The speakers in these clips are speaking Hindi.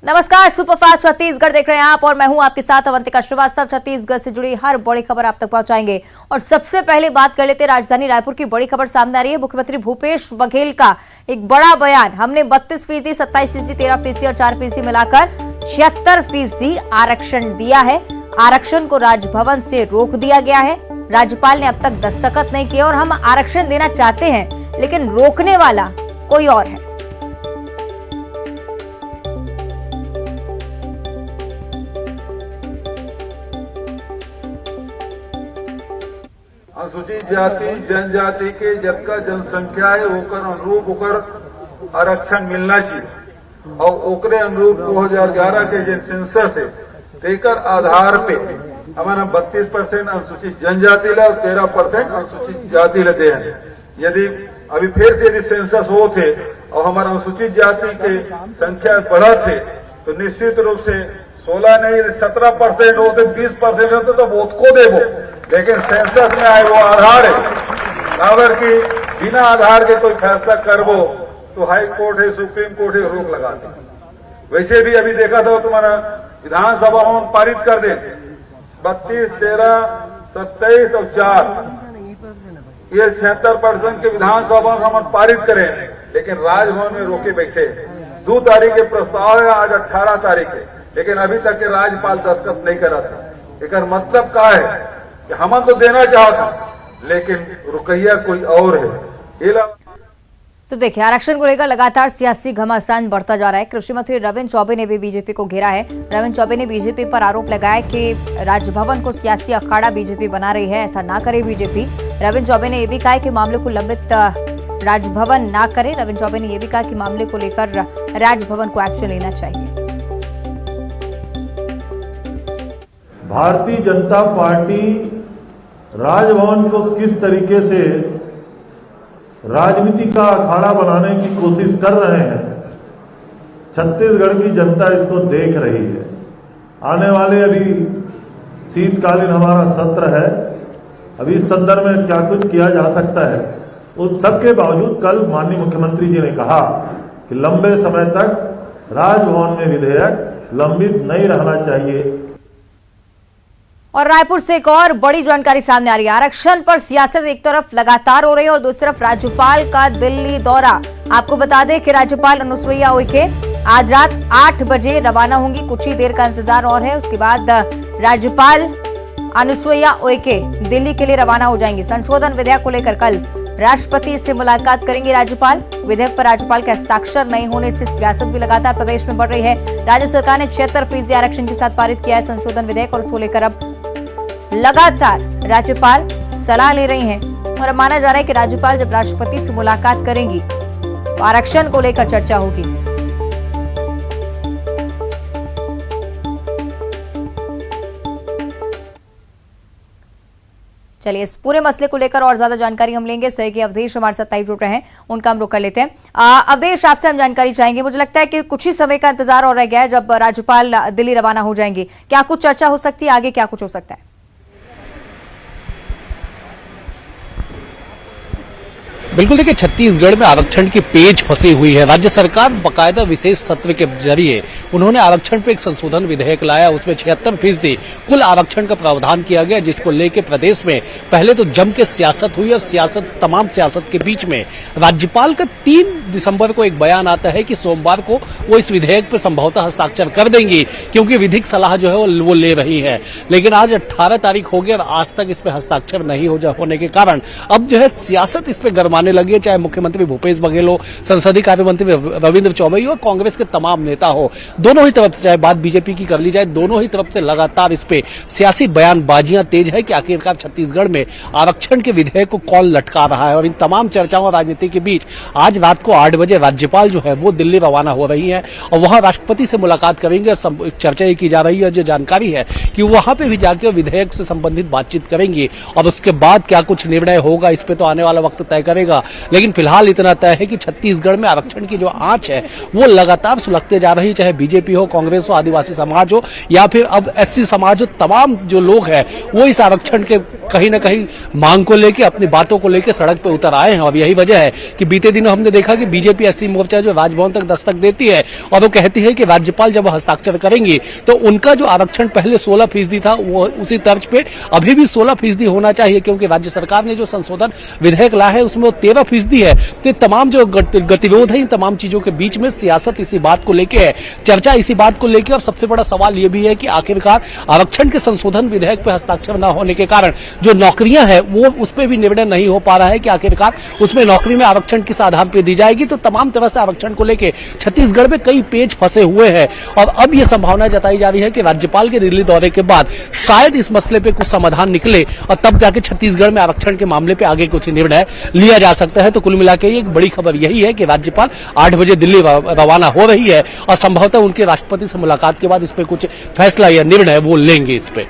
नमस्कार, सुपरफास्ट छत्तीसगढ़ देख रहे हैं आप और मैं हूं आपके साथ अवंतिका श्रीवास्तव। छत्तीसगढ़ से जुड़ी हर बड़ी खबर आप तक पहुंचाएंगे और सबसे पहले बात कर लेते हैं राजधानी रायपुर की बड़ी खबर सामने आ रही है। मुख्यमंत्री भूपेश बघेल का एक बड़ा बयान। हमने 32%, 27%, 13% और 4% मिलाकर 76% आरक्षण दिया है। आरक्षण को राजभवन से रोक दिया गया है। राज्यपाल ने अब तक दस्तखत नहीं किए और हम आरक्षण देना चाहते हैं लेकिन रोकने वाला कोई और है। अनुसूचित जाति जनजाति के जतका जनसंख्या है ओकर अनुरूप ओकर आरक्षण मिलना चाहिए और ओकरे अनुरूप 2011 के जो सेंसस है तेकर आधार पे हमारा 32% अनुसूचित जनजाति ला और 13% अनुसूचित जाति ला दे। यदि अभी फिर से यदि सेंसस हो थे और हमारा अनुसूचित जाति के संख्या बढ़ा थे तो निश्चित रूप से 16 नहीं 17% होते 20% होते तो वोट को देवो, लेकिन सेंसस में आए वो आधार है। अगर कि बिना आधार के कोई फैसला करवो तो हाई कोर्ट है, सुप्रीम कोर्ट है, रोक लगाते। वैसे भी अभी देखा था तुम्हारा विधानसभा में पारित कर दे 32, 13, 27 और 4 ये 76% के विधानसभा में हम पारित करें, लेकिन राजभवन में रोके बैठे। 2 तारीख के प्रस्ताव है, आज 18 तारीख है, लेकिन अभी तक के राज्यपाल दस्तखत नहीं करा था। एक मतलब क्या है कि हम तो देना चाहते लेकिन रुकैया कोई और है। तो देखिए, आरक्षण को लेकर लगातार सियासी घमासान बढ़ता जा रहा है। कृषि मंत्री रविंद्र चौबे ने भी बीजेपी को घेरा है। रविंद्र चौबे ने बीजेपी पर आरोप लगाया कि राजभवन को सियासी अखाड़ा बीजेपी बना रही है, ऐसा ना करे बीजेपी। रविंद्र चौबे ने यह भी कहा कि मामले को लंबित राजभवन ना करे। रविंद्र चौबे ने यह भी कहा कि मामले को लेकर राजभवन को एक्शन लेना चाहिए। भारतीय जनता पार्टी राजभवन को किस तरीके से राजनीति का अखाड़ा बनाने की कोशिश कर रहे हैं, छत्तीसगढ़ की जनता इसको देख रही है। आने वाले अभी शीतकालीन हमारा सत्र है, अभी इस संदर्भ में क्या कुछ किया जा सकता है। उस सबके बावजूद कल माननीय मुख्यमंत्री जी ने कहा कि लंबे समय तक राजभवन में विधेयक लंबित नहीं रहना चाहिए। और रायपुर से एक और बड़ी जानकारी सामने आ रही है। आरक्षण पर सियासत एक तरफ लगातार हो रही है और दूसरी तरफ राज्यपाल का दिल्ली दौरा। आपको बता दें कि राज्यपाल अनुसुईया उइके आज रात 8 बजे रवाना होंगी। कुछ ही देर का इंतजार और है, उसके बाद राज्यपाल अनुसुईया उइके दिल्ली के लिए रवाना हो जाएंगे। संशोधन विधेयक को लेकर कल राष्ट्रपति से मुलाकात करेंगे राज्यपाल। विधेयक पर राज्यपाल के हस्ताक्षर नहीं होने से सियासत भी लगातार प्रदेश में बढ़ रही है। राज्य सरकार ने 76% आरक्षण के साथ पारित किया है संशोधन विधेयक और उसको लेकर अब लगातार राज्यपाल सलाह ले रही हैं और माना जा रहा है कि राज्यपाल जब राष्ट्रपति से मुलाकात करेंगी तो आरक्षण को लेकर चर्चा होगी। चलिए, इस पूरे मसले को लेकर और ज्यादा जानकारी हम लेंगे। सहयोगी अवधेश हमारे साथ लाइव जुड़ रहे हैं, उनका हम रुख कर लेते हैं। अवधेश, आपसे हम जानकारी चाहेंगे। मुझे लगता है कि कुछ ही समय का इंतजार और रह गया है जब राज्यपाल दिल्ली रवाना हो जाएंगे। क्या कुछ चर्चा हो सकती है, आगे क्या कुछ हो सकता है? बिल्कुल, देखिए, छत्तीसगढ़ में आरक्षण की पेच फंसी हुई है। राज्य सरकार बकायदा विशेष सत्र के जरिए उन्होंने आरक्षण पर एक संशोधन विधेयक लाया। उसमें 76% कुल आरक्षण का प्रावधान किया गया, जिसको लेकर प्रदेश में पहले तो जम के सियासत हुई और तमाम सियासत के बीच में राज्यपाल का 3 दिसंबर को एक बयान आता है कि सोमवार को वो इस विधेयक पर संभवतः हस्ताक्षर कर देंगी, क्योंकि विधिक सलाह जो है वो ले रही है। लेकिन आज 18 तारीख हो गया और आज तक इस पर हस्ताक्षर नहीं होने के कारण अब जो है सियासत इस पर गरमाने लगी है। चाहे मुख्यमंत्री भूपेश बघेल हो, संसदीय कार्य मंत्री रविंद्र चौबे हो, कांग्रेस के तमाम नेता हो, दोनों ही तरफ से, चाहे बात बीजेपी की कर ली जाए, दोनों ही तरफ से लगातार इस पे सियासी बयानबाजियां तेज है कि आखिरकार छत्तीसगढ़ में आरक्षण के विधेयक को कौन लटका रहा है। और इन तमाम चर्चाओं और राजनीति के बीच आज रात को 8 बजे राज्यपाल जो है वो दिल्ली रवाना हो रही है और वहां राष्ट्रपति से मुलाकात करेंगे। और चर्चा ये की जा रही है, जो जानकारी है कि वहां पे भी जाकर विधेयक से संबंधित बातचीत करेंगी और उसके बाद क्या कुछ निर्णय होगा इस पे तो आने वाला वक्त तय करेगा। होगा। लेकिन फिलहाल इतना तय है कि छत्तीसगढ़ में आरक्षण की जो आंच है वो लगातार सुलगते जा रही, चाहे बीजेपी हो, कांग्रेस हो, आदिवासी समाज हो या फिर अब एससी समाज हो। तमाम जो लोग हैं वो इस आरक्षण के कहीं ना कहीं मांग को लेकर, अपनी बातों को लेकर सड़क पर उतर आए हैं। और यही वजह है कि बीते दिनों हमने देखा कि बीजेपी एससी मोर्चा जो राजभवन तक दस्तक देती है और वो कहती है कि राज्यपाल जब हस्ताक्षर करेंगी तो उनका जो आरक्षण पहले 16% था वो उसी तर्ज पे अभी भी 16% होना चाहिए, क्योंकि राज्य सरकार ने जो संशोधन विधेयक लाया है उसमें वो 13% है। तो तमाम जो गतिरोध है इन तमाम चीजों के बीच में सियासत इसी बात को लेकर है, चर्चा इसी बात को लेकर। और सबसे बड़ा सवाल यह भी है कि आखिरकार आरक्षण के संशोधन विधेयक पर हस्ताक्षर न होने के कारण जो नौकरियां हैं वो उस पर भी निर्णय नहीं हो पा रहा है कि आखिरकार उसमें नौकरी में आरक्षण किस आधार पर दी जाएगी। तो तमाम तरह से आरक्षण को लेकर छत्तीसगढ़ में कई पेच फंसे हुए हैं और अब यह संभावना जताई जा रही है कि राज्यपाल के दिल्ली दौरे के बाद शायद इस मसले पे कुछ समाधान निकले और तब जाके छत्तीसगढ़ में आरक्षण के मामले पे आगे कुछ निर्णय लिया जा सकता है। तो कुल मिलाकर एक बड़ी खबर यही है कि राज्यपाल 8 बजे दिल्ली रवाना हो रही है और संभवतः उनके राष्ट्रपति से मुलाकात के बाद इस पे कुछ फैसला या निर्णय वो लेंगे इस पे।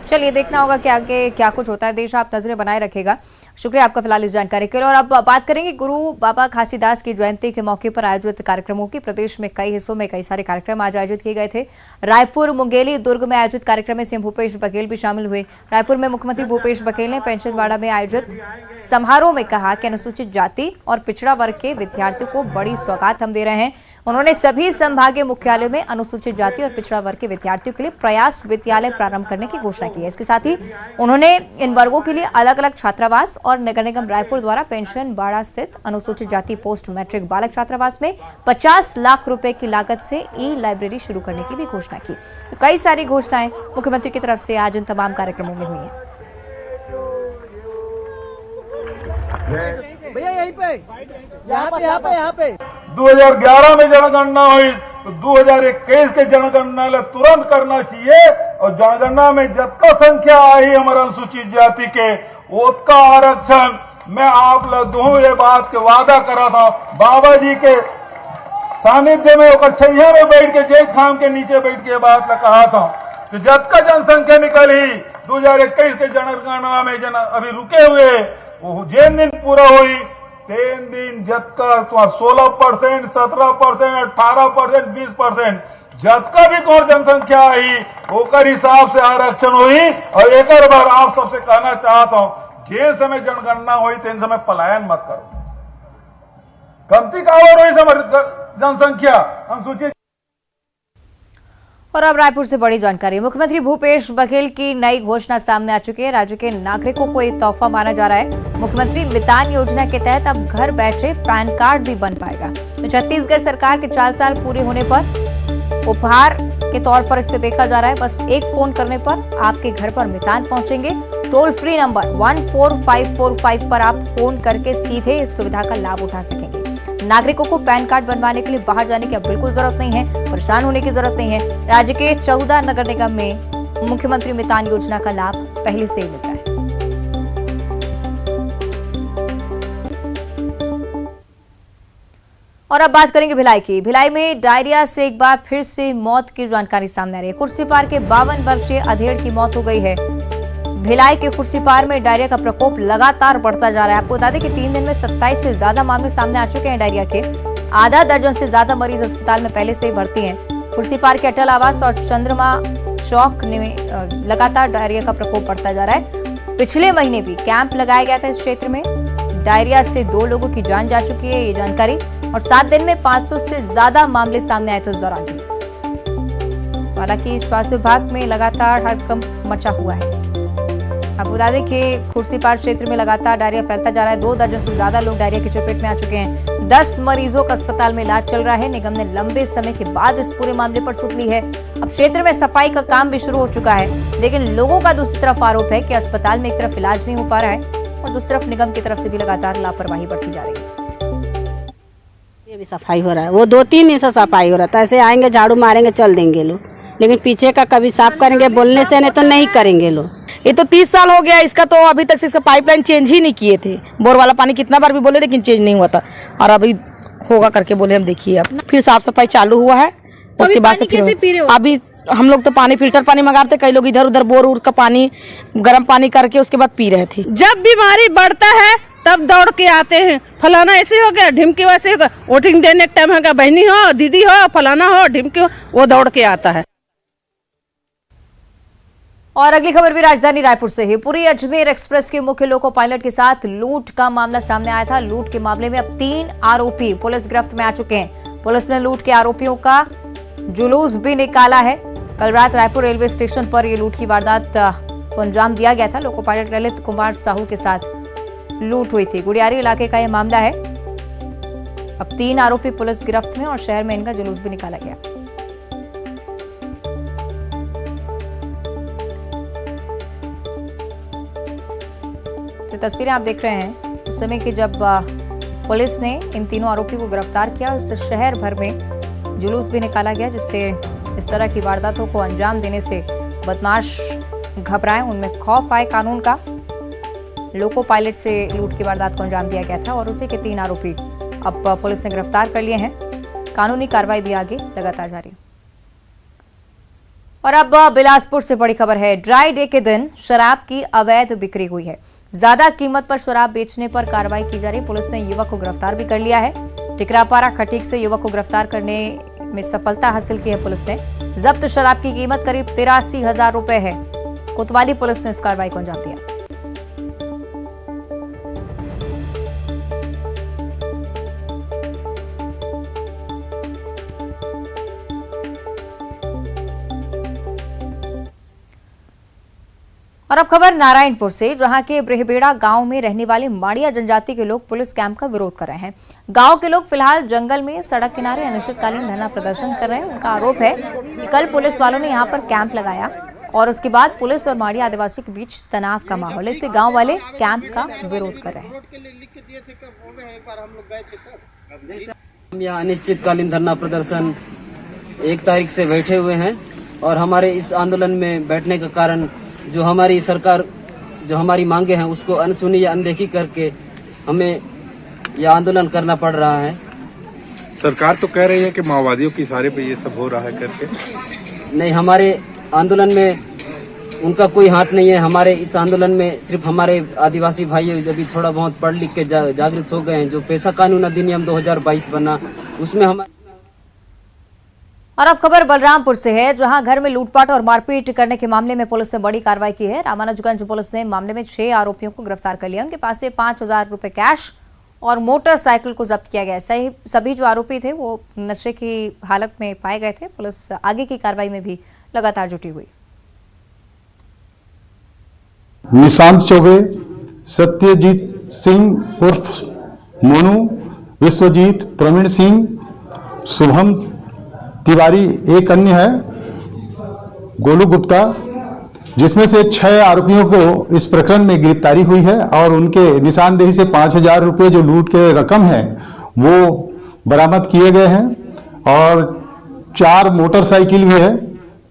चलिए देखना होगा कि आगे क्या कुछ होता है। देश आप नजरें बनाए रखेगा। शुक्रिया आपका फिलहाल इस जानकारी के लिए। और अब बात करेंगे गुरु बाबा घासीदास की जयंती के मौके पर आयोजित कार्यक्रमों की। प्रदेश में कई हिस्सों में कई सारे कार्यक्रम आज आयोजित किए गए थे। रायपुर, मुंगेली, दुर्ग में आयोजित कार्यक्रम में सीएम भूपेश बघेल भी शामिल हुए। रायपुर में मुख्यमंत्री भूपेश बघेल ने पेंशनवाड़ा में आयोजित समारोह में कहा कि अनुसूचित जाति और पिछड़ा वर्ग के विद्यार्थियों को बड़ी सौगात हम दे रहे हैं। उन्होंने सभी संभागीय मुख्यालयों में अनुसूचित जाति और पिछड़ा वर्ग के विद्यार्थियों के लिए प्रयास विद्यालय प्रारंभ करने की घोषणा की है। इसके साथ ही उन्होंने इन वर्गों के लिए अलग अलग छात्रावास और नगर निगम रायपुर द्वारा पेंशनवाड़ा स्थित अनुसूचित जाति पोस्ट मैट्रिक बालक छात्रावास में 50 लाख रुपए की लागत से ई लाइब्रेरी शुरू करने की भी घोषणा की। तो कई सारी घोषणाएं मुख्यमंत्री की तरफ से आज इन तमाम कार्यक्रमों में हुई हैं। भैया यहीं पे, यहाँ पे 2011 में जनगणना हुई तो 2021 के जनगणना ले तुरंत करना चाहिए। और जनगणना में जितना संख्या आई हमारे अनुसूचित जाति के उसका आरक्षण मैं आप लोग दूं, ये बात के वादा करा था बाबा जी के सानिध्य में होकर छैया में बैठ के जेठ खाम के नीचे बैठ के बात कहा था कि जितना जनसंख्या निकली 2021 के जनगणना में अभी रुके हुए वो जिन दिन पूरा हुई 3 दिन जतका 16%, 17%, 18%, 20% जतका भी कौन जनसंख्या आई ओकर हिसाब से आरक्षण हुई। और एक बार आप सबसे कहना चाहता हूं, जे समय जनगणना हुई तेन समय पलायन मत करो। कमती का और हुई जनसंख्या अनुसूचित। और अब रायपुर से बड़ी जानकारी। मुख्यमंत्री भूपेश बघेल की नई घोषणा सामने आ चुकी है। राज्य के नागरिकों को एक तोहफा माना जा रहा है। मुख्यमंत्री मितान योजना के तहत अब घर बैठे पैन कार्ड भी बन पाएगा। तो छत्तीसगढ़ सरकार के 4 साल पूरे होने पर उपहार के तौर पर इसे देखा जा रहा है। बस एक फोन करने पर आपके घर पर मितान पहुंचेंगे। टोल फ्री नंबर 14545 पर आप फोन करके सीधे इस सुविधा का लाभ उठा सकेंगे। नागरिकों को पैन कार्ड बनवाने के लिए बाहर जाने की अब बिल्कुल जरूरत नहीं है, परेशान होने की जरूरत नहीं है। राज्य के 14 नगर निगम में मुख्यमंत्री मितान योजना का लाभ पहले से ही मिल रहा है। और अब बात करेंगे भिलाई की। भिलाई में डायरिया से एक बार फिर से मौत की जानकारी सामने आ रही है। कुर्सीपार के 52 वर्षीय अधेड़ की मौत हो गई है। भिलाई के कुर्सीपार में डायरिया का प्रकोप लगातार बढ़ता जा रहा है। आपको बता दें कि 3 दिन में 27 से ज्यादा मामले सामने आ चुके हैं डायरिया के। आधा दर्जन से ज्यादा मरीज अस्पताल में पहले से ही भर्ती हैं। कुर्सीपार के अटल आवास और चंद्रमा चौक में लगातार डायरिया का प्रकोप बढ़ता जा रहा है। पिछले महीने भी कैंप लगाया गया था इस क्षेत्र में। डायरिया से 2 लोगों की जान जा चुकी है, ये जानकारी। और 7 दिन में 500 से ज्यादा मामले सामने आए थे उस दौरान भी। हालांकि स्वास्थ्य विभाग में लगातार हड़कंप मचा हुआ है। आपको बता दें कि कुर्सीपार क्षेत्र में लगातार डायरिया फैलता जा रहा है। 2 दर्जन से ज्यादा लोग डायरिया की चपेट में आ चुके हैं। 10 मरीजों का अस्पताल में इलाज चल रहा है। निगम ने लंबे समय के बाद इस पूरे मामले पर सुध ली है। अब क्षेत्र में सफाई का काम भी शुरू हो चुका है। लेकिन लोगों का दूसरी तरफ आरोप है कि अस्पताल में एक तरफ इलाज नहीं हो पा रहा है और दूसरी तरफ निगम की तरफ से भी लगातार लापरवाही बढ़ती जा रही है। ये भी सफाई हो रहा है, वो 2-3 दिन से सफाई हो रहा था। ऐसे आएंगे झाड़ू मारेंगे चल देंगे लोग, लेकिन पीछे का कभी साफ करेंगे बोलने से, नहीं तो नहीं करेंगे लोग। ये तो 30 साल हो गया इसका, तो अभी तक से इसका पाइपलाइन चेंज ही नहीं किए थे। बोर वाला पानी कितना बार भी बोले लेकिन चेंज नहीं हुआ था। और अभी होगा करके बोले, हम देखिए अब फिर साफ सफाई चालू हुआ है। उसके बाद से फिर अभी हम लोग तो पानी फिल्टर पानी मंगाते, कई लोग इधर उधर बोर का पानी गर्म पानी करके उसके बाद पी रहे थे। जब बीमारी बढ़ता है तब दौड़ के आते हैं, फलाना ऐसे हो गया, ढिमकी वैसे हो गया, वोटिंग देने के टाइम होगा, बहनी हो, दीदी हो, फलाना हो, ढिमकी हो, वो दौड़ के आता है। और अगली खबर भी राजधानी रायपुर से ही। पूरी अजमेर एक्सप्रेस के मुख्य लोको पायलट के साथ लूट का मामला सामने आया था। लूट के मामले में अब 3 आरोपी पुलिस गिरफ्त में आ चुके हैं। पुलिस ने लूट के आरोपियों का जुलूस भी निकाला है। कल रात रायपुर रेलवे स्टेशन पर यह लूट की वारदात को अंजाम दिया गया था। लोको पायलट ललित कुमार साहू के साथ लूट हुई थी। गुड़ियारी इलाके का यह मामला है। अब 3 आरोपी पुलिस गिरफ्त में और शहर में इनका जुलूस भी निकाला गया। तो तस्वीरें आप देख रहे हैं उस समय की जब पुलिस ने इन तीनों आरोपियों को गिरफ्तार किया। उस शहर भर में जुलूस भी निकाला गया, जिससे इस तरह की वारदातों को अंजाम देने से बदमाश घबराए, उनमें खौफ आए कानून का। लोको पायलट से लूट की वारदात को अंजाम दिया गया था और उसी के 3 आरोपी अब पुलिस ने गिरफ्तार कर लिए हैं। कानूनी कार्रवाई भी आगे लगातार जारी। और अब बिलासपुर से बड़ी खबर है। ड्राई डे के दिन शराब की अवैध बिक्री हुई है। ज्यादा कीमत पर शराब बेचने पर कार्रवाई की जा रही। पुलिस ने युवक को गिरफ्तार भी कर लिया है। टिकरापारा खटीक से युवक को गिरफ्तार करने में सफलता हासिल की है पुलिस ने। जब्त शराब की कीमत करीब 83,000 रुपए है। कोतवाली पुलिस ने इस कार्रवाई को अंजाम दिया। और अब खबर नारायणपुर से, जहां के ब्रहबेड़ा गांव में रहने वाले माड़िया जनजाति के लोग पुलिस कैंप का विरोध कर रहे हैं। गांव के लोग फिलहाल जंगल में सड़क किनारे अनिश्चितकालीन धरना प्रदर्शन कर रहे हैं। उनका आरोप है कि कल पुलिस वालों ने यहां पर कैंप लगाया और उसके बाद पुलिस और माड़िया आदिवासी के बीच तनाव का माहौल है, इसलिए गाँव वाले कैंप का विरोध कर रहे हैं। हम यहाँ अनिश्चितकालीन धरना प्रदर्शन 1 तारीख से बैठे हुए हैं और हमारे इस आंदोलन में बैठने का कारण जो हमारी सरकार जो हमारी मांगे हैं उसको अनसुनी या अनदेखी करके हमें यह आंदोलन करना पड़ रहा है। सरकार तो कह रही है कि माओवादियों के इशारे पे ये सब हो रहा है करके। नहीं, हमारे आंदोलन में उनका कोई हाथ नहीं है। हमारे इस आंदोलन में सिर्फ हमारे आदिवासी भाई जो भी थोड़ा बहुत पढ़ लिख के जागृत हो गए हैं। जो पेशा कानून अधिनियम 2022 बना उसमें हमारे। और अब खबर बलरामपुर से है, जहां घर में लूटपाट और मारपीट करने के मामले में पुलिस ने बड़ी कार्रवाई की है। रामानुजगंज पुलिस ने मामले में 6 आरोपियों को गिरफ्तार कर लिया। उनके पास से 5,000 रुपए कैश और मोटरसाइकिल को जब्त किया गया। सभी जो आरोपी थे वो नशे की हालत में पाए गए थे। पुलिस आगे की कार्रवाई में भी लगातार जुटी हुई। निशांत चौबे, सत्यजीत सिंह उर्फ मोनू, विश्वजीत, प्रवीण सिंह, शुभम तिवारी, एक अन्य है गोलू गुप्ता, जिसमें से 6 आरोपियों को इस प्रकरण में गिरफ्तारी हुई है और उनके निशानदेही से 5,000 रुपये जो लूट के रकम है वो बरामद किए गए हैं और 4 मोटरसाइकिल भी है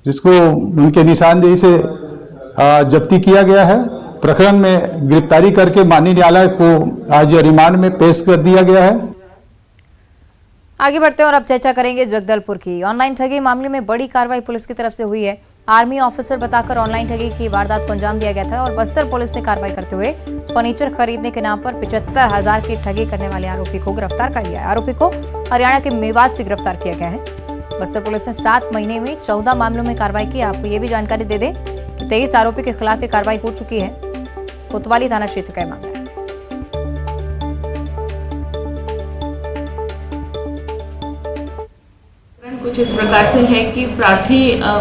जिसको उनके निशानदेही से जब्ती किया गया है। प्रकरण में गिरफ्तारी करके माननीय न्यायालय को आज रिमांड में पेश कर दिया गया है। आगे बढ़ते हैं और अब चर्चा करेंगे जगदलपुर की। ऑनलाइन ठगी मामले में बड़ी कार्रवाई पुलिस की तरफ से हुई है। आर्मी ऑफिसर बताकर ऑनलाइन ठगी की वारदात को अंजाम दिया गया था और बस्तर पुलिस ने कार्रवाई करते हुए फर्नीचर खरीदने के नाम पर 75,000 की ठगी करने वाले आरोपी को गिरफ्तार कर लिया है। आरोपी को हरियाणा के मेवात से गिरफ्तार किया गया है। बस्तर पुलिस ने 7 महीने में 14 मामलों में कार्रवाई की। आपको ये भी जानकारी दे दें कि 23 आरोपी के खिलाफ ये कार्रवाई हो चुकी है। कोतवाली थाना क्षेत्र का मामला है। कुछ इस प्रकार से है कि प्रार्थी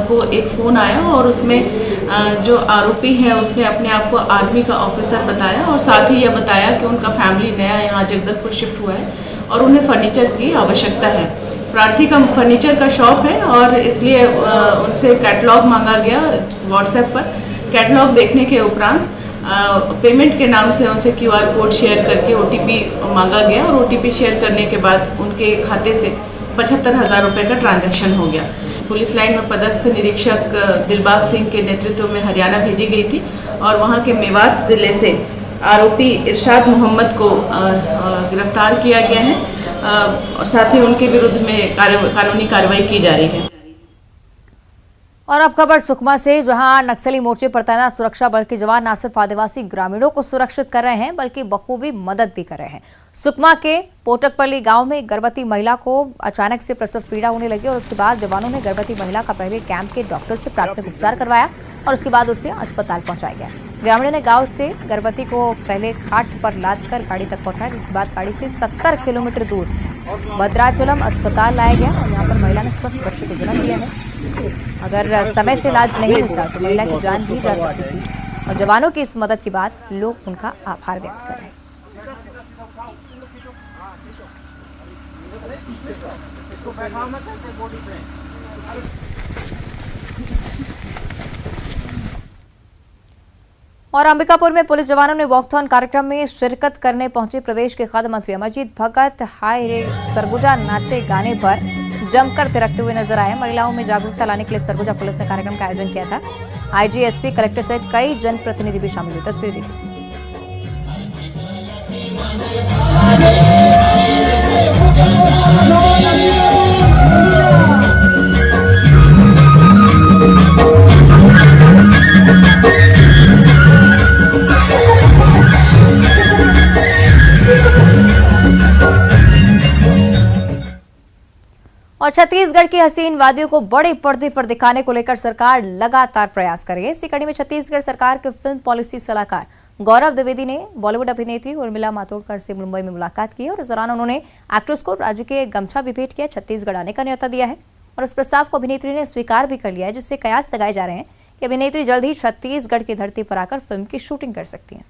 को एक फ़ोन आया और उसमें जो आरोपी है उसने अपने आप को आर्मी का ऑफिसर बताया और साथ ही यह बताया कि उनका फैमिली नया यहाँ जगदलपुर शिफ्ट हुआ है और उन्हें फर्नीचर की आवश्यकता है। प्रार्थी का फर्नीचर का शॉप है और इसलिए उनसे कैटलॉग मांगा गया व्हाट्सएप पर। कैटलॉग देखने के उपरांत पेमेंट के नाम से उनसे QR कोड शेयर करके OTP मांगा गया और OTP शेयर करने के बाद उनके खाते से 75,000 रुपये का ट्रांजैक्शन हो गया। पुलिस लाइन में पदस्थ निरीक्षक दिलबाग सिंह के नेतृत्व में हरियाणा भेजी गई थी और वहां के मेवात जिले से आरोपी इरशाद मोहम्मद को गिरफ्तार किया गया है और साथ ही उनके विरुद्ध में कानूनी कार्रवाई की जा रही है। और अब खबर सुकमा से, जहां नक्सली मोर्चे पर तैनात सुरक्षा बल के जवान न सिर्फ आदिवासी ग्रामीणों को सुरक्षित कर रहे हैं बल्कि बखूबी मदद भी कर रहे हैं। सुकमा के पोटकपल्ली गांव में एक गर्भवती महिला को अचानक से प्रसव पीड़ा होने लगी और उसके बाद जवानों ने गर्भवती महिला का पहले कैंप के डॉक्टर से प्राथमिक उपचार करवाया और उसके बाद उसे अस्पताल पहुंचाया गया। ग्रामीणों ने गांव से गर्भवती को पहले खाट पर लादकर गाड़ी तक पहुंचाया, जिसके बाद गाड़ी से 70 किलोमीटर दूर भद्राचलम अस्पताल लाया गया और यहाँ पर महिला ने स्वस्थ बच्चे को जन्म दिया है। अगर समय से इलाज नहीं होता तो महिला की जान भी जा सकती थी और जवानों की इस मदद के बाद लोग उनका आभार व्यक्त कर रहे हैं। और अंबिकापुर में पुलिस जवानों ने वॉकथॉन कार्यक्रम में शिरकत करने पहुंचे प्रदेश के खाद्य मंत्री अमरजीत भगत हाय रे सरगुजा नाचे गाने पर जमकर थिरकते हुए नजर आए। महिलाओं में जागरूकता लाने के लिए सरगुजा पुलिस ने कार्यक्रम का आयोजन किया था। आईजी, एसपी, कलेक्टर सहित कई जनप्रतिनिधि भी शामिल हुए। तस्वीर देखिए। और छत्तीसगढ़ की हसीन वादियों को बड़े पर्दे पर दिखाने को लेकर सरकार लगातार प्रयास कर रही है। इसी कड़ी में छत्तीसगढ़ सरकार के फिल्म पॉलिसी सलाहकार गौरव द्विवेदी ने बॉलीवुड अभिनेत्री उर्मिला मातोंडकर से मुंबई में मुलाकात की और इस दौरान उन्होंने एक्ट्रेस को राज्य के गमछा भी भेंट किया, छत्तीसगढ़ आने का न्योता दिया है और इस प्रस्ताव को अभिनेत्री ने स्वीकार भी कर लिया है, जिससे कयास लगाए जा रहे हैं कि अभिनेत्री जल्द ही छत्तीसगढ़ की धरती पर आकर फिल्म की शूटिंग कर सकती हैं।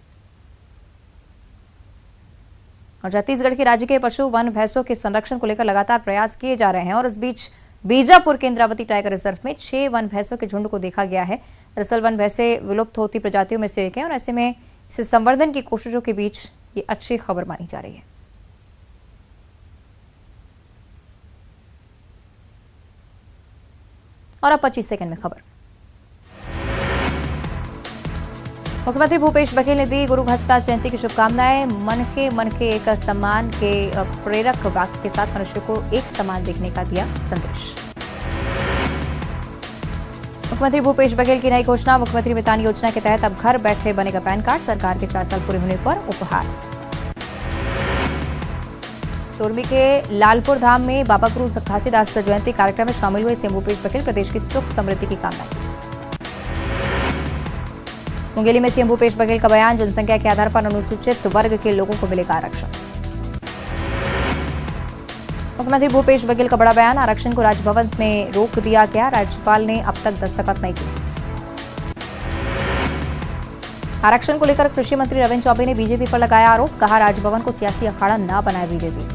और छत्तीसगढ़ के राज्य के पशु वन भैंसों के संरक्षण को लेकर लगातार प्रयास किए जा रहे हैं और इस बीच बीजापुर के इंद्रावती टाइगर रिजर्व में 6 वन भैंसों के झुंड को देखा गया है। दरअसल वन भैंसें विलुप्त होती प्रजातियों में से एक है और ऐसे में इसे संवर्धन की कोशिशों के बीच ये अच्छी खबर मानी जा रही है। और अब 25 सेकंड में खबर। मुख्यमंत्री भूपेश बघेल ने दी गुरु घसदास जयंती की शुभकामनाएं। मन के एक सम्मान के प्रेरक वाक्य के साथ मनुष्य को एक समान देखने का दिया संदेश। मुख्यमंत्री भूपेश बघेल की नई घोषणा, मुख्यमंत्री मितान योजना के तहत अब घर बैठे बनेगा पैन कार्ड, सरकार के 4 साल पूरे होने पर उपहार। तोरमी के लालपुर धाम में बाबा गुरु घासीदास जयंती कार्यक्रम में शामिल हुए सीएम भूपेश बघेल, प्रदेश की सुख समृद्धि की कामना की। मुंगेली में सीएम भूपेश बघेल का बयान, जनसंख्या के आधार पर अनुसूचित वर्ग के लोगों को मिलेगा आरक्षण। मुख्यमंत्री भूपेश बघेल का बड़ा बयान, आरक्षण को राजभवन में रोक दिया गया, राज्यपाल ने अब तक दस्तखत नहीं किए। आरक्षण को लेकर कृषि मंत्री रविंद्र चौबे ने बीजेपी पर लगाया आरोप, कहा राजभवन को सियासी अखाड़ा न बनाए बीजेपी।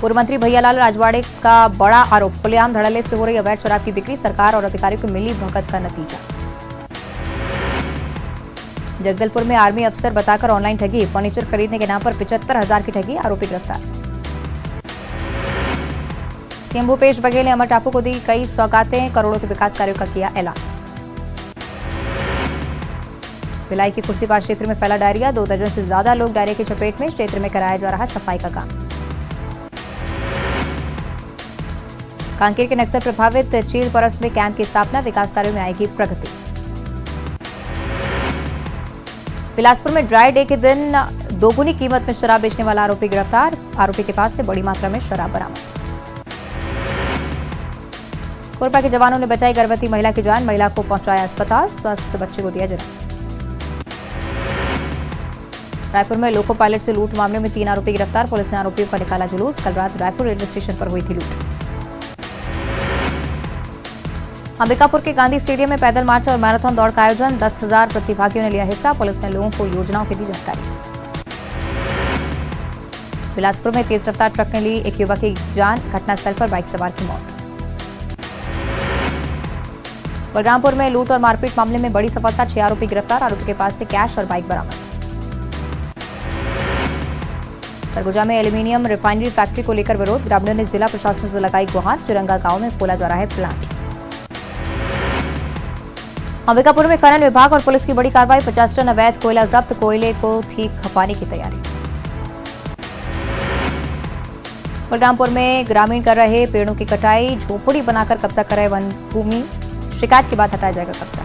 पूर्व मंत्री भैयालाल राजवाड़े का बड़ा आरोप, खुलेआम धड़ल्ले से हो रही अवैध शराब की बिक्री सरकार और अधिकारियों को मिली भगत का नतीजा। जगदलपुर में आर्मी अफसर बताकर ऑनलाइन ठगी, फर्नीचर खरीदने के नाम पर 75,000 की ठगी, आरोपी गिरफ्तार। सीएम भूपेश बघेल ने अमर टापू को दी कई सौगातें, करोड़ों के विकास कार्यों का किया ऐलान। भिलाई के कुर्सीपार क्षेत्र में फैला डायरिया, 2 दर्जन से ज्यादा लोग डायरिया की चपेट में, क्षेत्र में कराया जा रहा सफाई का काम। कांकेर के नक्सल प्रभावित चील परस में कैंप की स्थापना, विकास कार्यों में आएगी प्रगति। बिलासपुर में ड्राई डे के दिन दोगुनी कीमत में शराब बेचने वाला आरोपी गिरफ्तार, आरोपी के पास से बड़ी मात्रा में शराब बरामद। कोरबा के जवानों ने बचाई गर्भवती महिला की जान, महिला को पहुंचाया अस्पताल, स्वस्थ बच्चे को दिया जन्म। रायपुर में लोको पायलट से लूट मामले में 3 आरोपी गिरफ्तार, पुलिस ने आरोपियों का निकाला जुलूस, कल रात रायपुर रेलवे स्टेशन पर हुई थी लूट। अंबिकापुर के गांधी स्टेडियम में पैदल मार्च और मैराथन दौड़ का आयोजन, 10,000 प्रतिभागियों ने लिया हिस्सा, पुलिस ने लोगों को योजनाओं की दी जानकारी। बिलासपुर में तेज रफ्तार ट्रक ने ली एक युवक की जान, घटनास्थल पर बाइक सवार की मौत। बलरामपुर में लूट और मारपीट मामले में बड़ी सफलता, 6 आरोपी गिरफ्तार, आरोपी के पास से कैश और बाइक बरामद। सरगुजा में एल्यूमीनियम रिफाइनरी फैक्ट्री को लेकर विरोध, ग्रामीणों ने जिला प्रशासन से लगाई गुहार, चुरंगा गांव में खोला जा रहा है प्लांट। अंबिकापुर में खनन विभाग और पुलिस की बड़ी कार्रवाई, 50 टन अवैध कोयला जब्त, कोयले को थी खपाने की तैयारी। बलरामपुर में ग्रामीण कर रहे पेड़ों की कटाई, झोपड़ी बनाकर कब्जा कर रहे वन भूमि, शिकायत के बाद हटाया जाएगा कब्जा।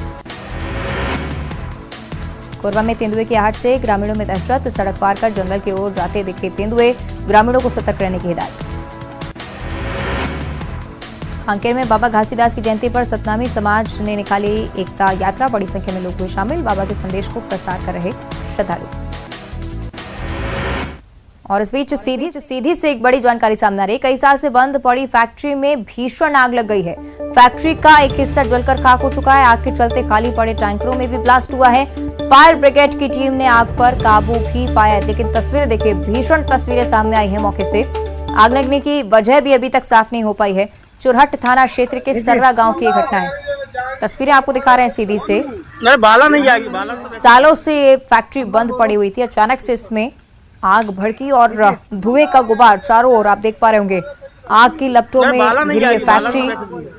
कोरबा में तेंदुए की आहट से ग्रामीणों में दहशत, सड़क पार कर जंगल की ओर जाते दिखे तेंदुए, ग्रामीणों को सतर्क रहने की हिदायत। कांकेर में बाबा घासीदास की जयंती पर सतनामी समाज ने निकाली एकता यात्रा, बड़ी संख्या में लोग हुए शामिल, बाबा के संदेश को प्रसार कर रहे श्रद्धालु। और इस बीच सीधी से एक बड़ी जानकारी सामने आ रही है। कई साल से बंद पड़ी फैक्ट्री में भीषण आग लग गई है। फैक्ट्री का एक हिस्सा जलकर खाक हो चुका है। आग के चलते खाली पड़े टैंकरों में भी ब्लास्ट हुआ है। फायर ब्रिगेड की टीम ने आग पर काबू भी पाया है, लेकिन तस्वीरें देखिए, भीषण तस्वीरें सामने आई है मौके से। आग लगने की वजह भी अभी तक साफ नहीं हो पाई है। चुरहट थाना क्षेत्र के सर्रा गांव की घटना है। तस्वीरें आपको दिखा रहे हैं सीधी से। बाला नहीं आएगी, सालों से ये फैक्ट्री बंद पड़ी हुई थी, अचानक से इसमें आग भड़की और धुएं का गुबार चारों ओर आप देख पा रहे होंगे। आग की लपटों में घिरी ये फैक्ट्री,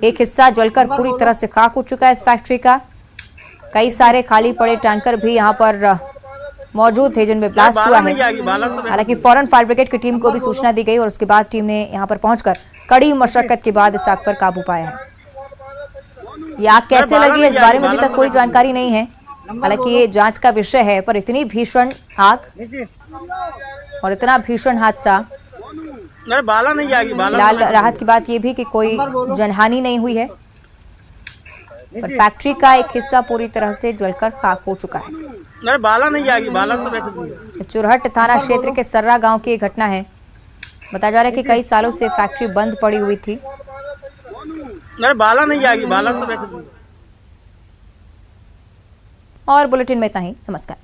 एक हिस्सा जलकर पूरी तरह से खाक हो चुका है इस फैक्ट्री का। कई सारे खाली पड़े टैंकर भी यहाँ पर मौजूद थे जिनमें ब्लास्ट हुआ है। हालांकि फौरन फायर ब्रिगेड की टीम को भी सूचना दी गई और उसके बाद टीम ने यहाँ पर पहुंचकर कड़ी मशक्कत के बाद इस आग पर काबू पाया है। ये आग कैसे लगी है इस बारे में अभी तक कोई जानकारी नहीं है। हालांकि ये जांच का विषय है, पर इतनी भीषण आग और इतना भीषण हादसा, फिलहाल राहत की बात यह भी कि कोई जनहानि नहीं हुई है, पर फैक्ट्री का एक हिस्सा पूरी तरह से जलकर खाक हो चुका है। बाला नहीं आएगी, चुरहट थाना क्षेत्र के सर्रा गांव की घटना है। बताया जा रहा है कि कई सालों से फैक्ट्री बंद पड़ी हुई थी। बाला नहीं आएगी, और बुलेटिन में इतना ही। नमस्कार।